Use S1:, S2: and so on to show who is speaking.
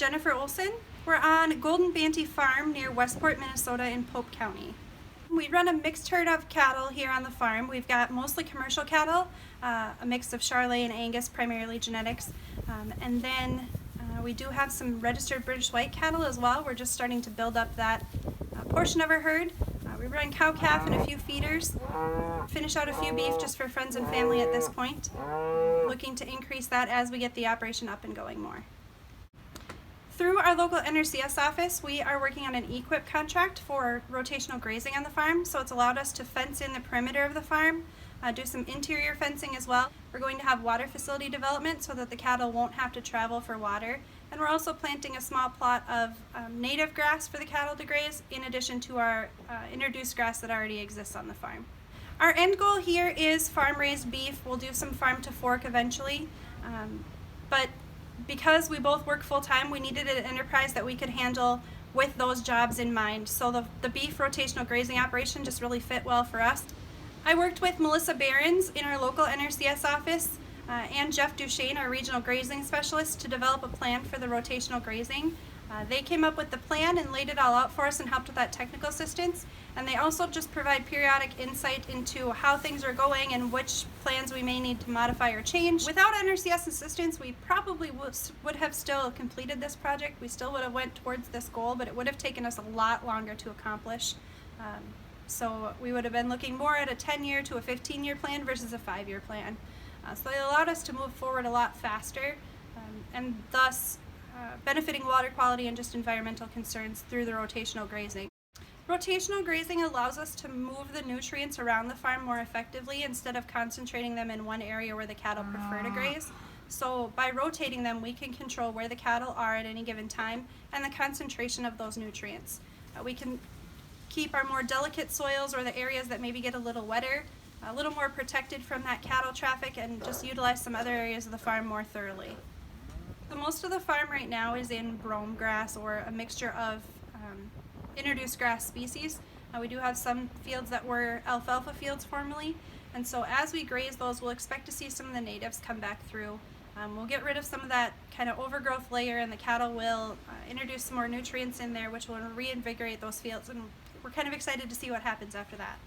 S1: Jennifer Olson. We're on Golden Banty Farm near Westport, Minnesota in Pope County. We run a mixed herd of cattle here on the farm. We've got mostly commercial cattle, a mix of Charolais and Angus, primarily genetics, and then we do have some registered British white cattle as well. We're just starting to build up that portion of our herd. We run cow-calf and a few feeders, finish out a few beef just for friends and family at this point, looking to increase that as we get the operation up and going more. Through our local NRCS office, we are working on an EQIP contract for rotational grazing on the farm, so it's allowed us to fence in the perimeter of the farm, do some interior fencing as well. We're going to have water facility development so that the cattle won't have to travel for water, and we're also planting a small plot of native grass for the cattle to graze in addition to our introduced grass that already exists on the farm. Our end goal here is farm-raised beef. We'll do some farm-to-fork eventually, but because we both work full-time, we needed an enterprise that we could handle with those jobs in mind. So the beef rotational grazing operation just really fit well for us. I worked with Melissa Behrens in our local NRCS office and Jeff Duchesne, our regional grazing specialist, to develop a plan for the rotational grazing. They came up with the plan and laid it all out for us and helped with that technical assistance. And they also just provide periodic insight into how things are going and which plans we may need to modify or change. Without NRCS assistance, we probably would have still completed this project. We still would have went towards this goal, but it would have taken us a lot longer to accomplish. So we would have been looking more at a 10-year to a 15-year plan versus a 5-year plan. So it allowed us to move forward a lot faster and thus benefiting water quality and just environmental concerns through the rotational grazing. Rotational grazing allows us to move the nutrients around the farm more effectively instead of concentrating them in one area where the cattle prefer to graze. So by rotating them, we can control where the cattle are at any given time and the concentration of those nutrients. We can keep our more delicate soils or the areas that maybe get a little wetter a little more protected from that cattle traffic and just utilize some other areas of the farm more thoroughly. So most of the farm right now is in brome grass or a mixture of introduced grass species. We do have some fields that were alfalfa fields formerly, and so as we graze those, we'll expect to see some of the natives come back through. We'll get rid of some of that kind of overgrowth layer, and the cattle will introduce some more nutrients in there, which will reinvigorate those fields, and we're kind of excited to see what happens after that.